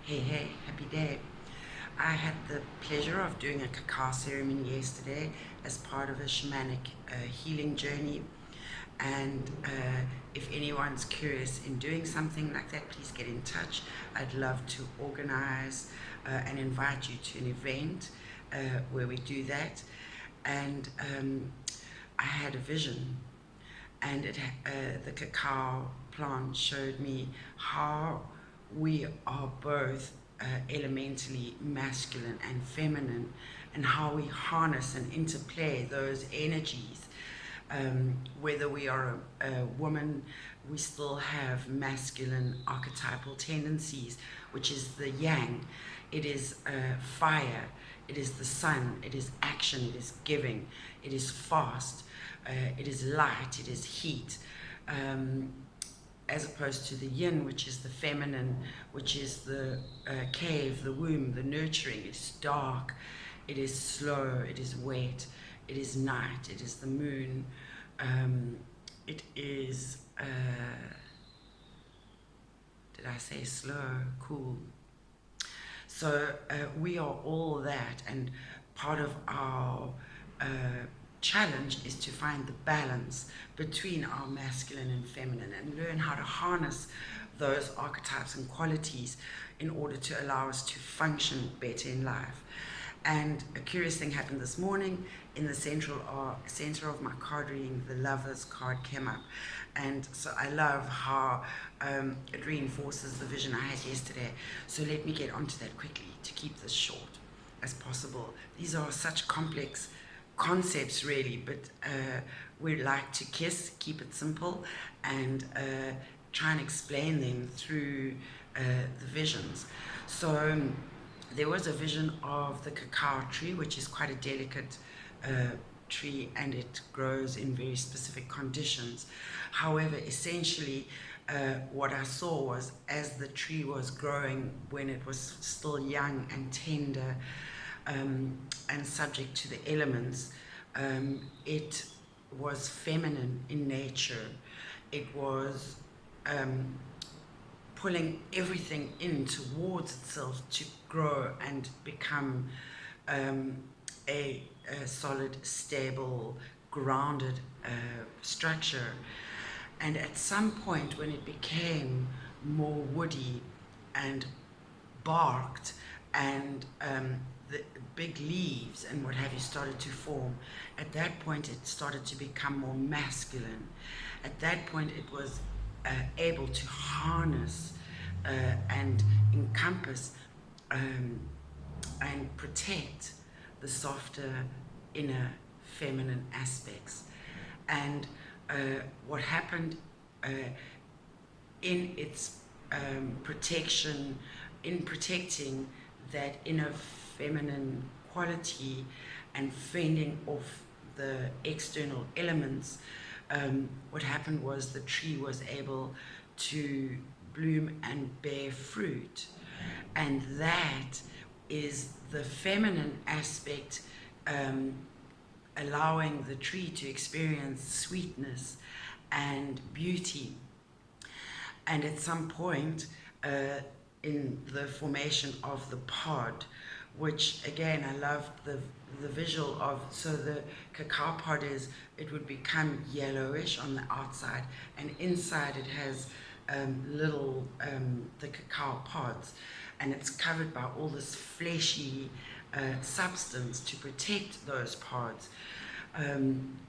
Hey, happy day. I had the pleasure of doing a cacao ceremony yesterday as part of a shamanic healing journey. And if anyone's curious in doing something like that, please get in touch. I'd love to organize and invite you to an event where we do that. And I had a vision, and the cacao plant showed me how we are both elementally masculine and feminine, and how we harness and interplay those energies. Whether we are a woman, we still have masculine archetypal tendencies, which is the yang. It is fire, it is the sun, it is action, it is giving, it is fast, it is light, it is heat. As opposed to the yin, which is the feminine, which is the cave, the womb, the nurturing. It is dark, it is slow, it is wet, it is night, it is the moon, it is, did I say slow, cool? So we are all that, and part of our challenge is to find the balance between our masculine and feminine, and learn how to harness those archetypes and qualities in order to allow us to function better in life. And a curious thing happened this morning. In the center of my card reading, the Lovers card came up. And so I love how it reinforces the vision I had yesterday. So let me get onto that quickly to keep this short as possible. These are such complex concepts, really, but we like to keep it simple, and try and explain them through the visions. So there was a vision of the cacao tree, which is quite a delicate tree, and it grows in very specific conditions. However, essentially, what I saw was, as the tree was growing, when it was still young and tender, and subject to the elements, it was feminine in nature. It was pulling everything in towards itself to grow and become a solid, stable, grounded structure. And at some point, when it became more woody and barked, and the big leaves and what have you started to form, at that point it started to become more masculine. At that point it was able to harness and encompass and protect the softer inner feminine aspects. And what happened in its protection, in protecting that inner feminine quality and fending off the external elements, what happened was the tree was able to bloom and bear fruit. And that is the feminine aspect, allowing the tree to experience sweetness and beauty. And at some point, in the formation of the pod, which again I loved the visual of. So the cacao pod it would become yellowish on the outside, and inside it has little the cacao pods, and it's covered by all this fleshy substance to protect those pods,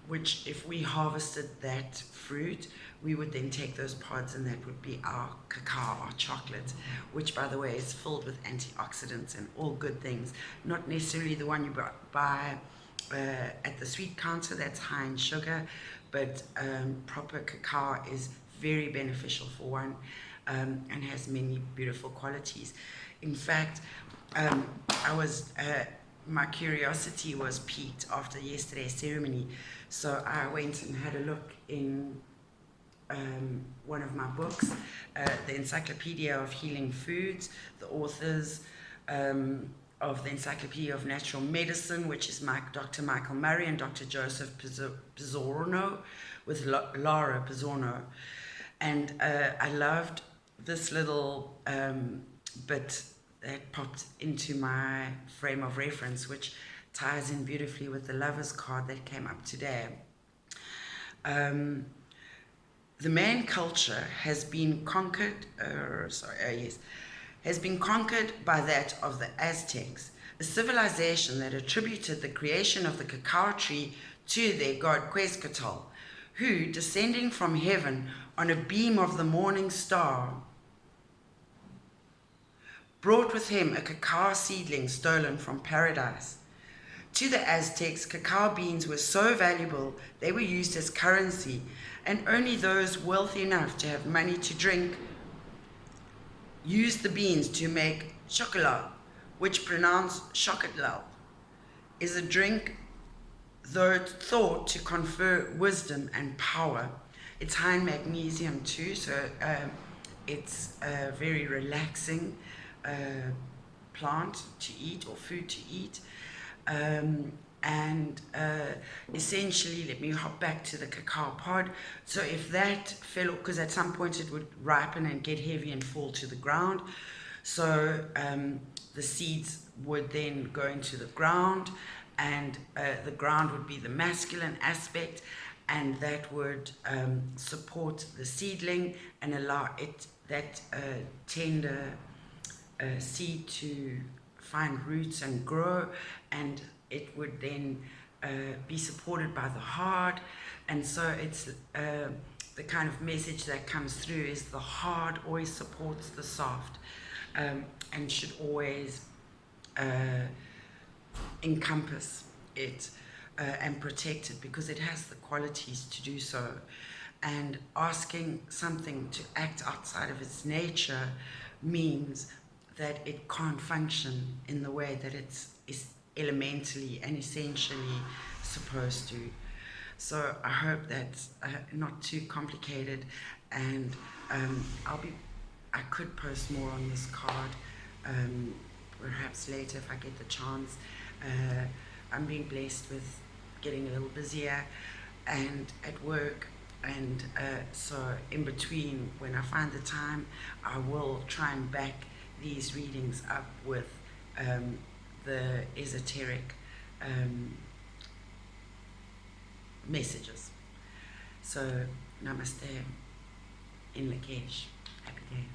which if we harvested that fruit, we would then take those pods, and that would be our cacao, our chocolate, which, by the way, is filled with antioxidants and all good things. Not necessarily the one you buy at the sweet counter that's high in sugar, but proper cacao is very beneficial for one, and has many beautiful qualities. In fact, my curiosity was piqued after yesterday's ceremony, so I went and had a look in one of my books, the Encyclopedia of Healing Foods, the authors of the Encyclopedia of Natural Medicine, which is Dr. Michael Murray and Dr. Joseph Pizzorno, with Laura Pizzorno. And I loved this little bit that popped into my frame of reference, which ties in beautifully with the Lovers card that came up today. The man culture has been conquered, has been conquered by that of the Aztecs, a civilization that attributed the creation of the cacao tree to their god Quetzalcoatl, who, descending from heaven on a beam of the morning star, brought with him a cacao seedling stolen from paradise. To the Aztecs, cacao beans were so valuable they were used as currency, and only those wealthy enough to have money to drink used the beans to make chocolate, which pronounced chocotlal, is a drink though thought to confer wisdom and power. It's high in magnesium too, so it's a very relaxing plant to eat or food to eat. Essentially, let me hop back to the cacao pod. So if that fell, because at some point it would ripen and get heavy and fall to the ground, so the seeds would then go into the ground, and the ground would be the masculine aspect, and that would support the seedling and allow it, that tender seed, to find roots and grow, and it would then be supported by the hard. And so it's the kind of message that comes through is the hard always supports the soft, and should always encompass it and protect it, because it has the qualities to do so. And asking something to act outside of its nature means that it can't function in the way that it's elementally and essentially supposed to. So I hope that's not too complicated, and I could post more on this card perhaps later if I get the chance. I'm being blessed with getting a little busier and at work, and so in between, when I find the time, I will try and back these readings up with the esoteric messages. So namaste in Lakesh. Happy day.